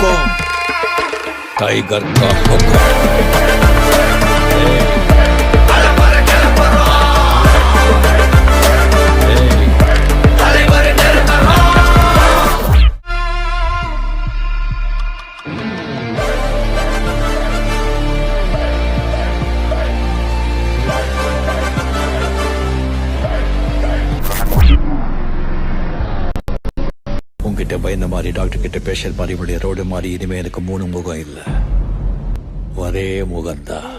हुक्म टाइगर का हुक्म। உங்ககிட்ட பயந்த மாதிரி டாக்டர் கிட்ட பேஷண்ட் மாதிரி இப்படி ரோடு மாதிரி இனிமே எனக்கு 3 முகம் இல்ல, ஒரே முகம்தான்.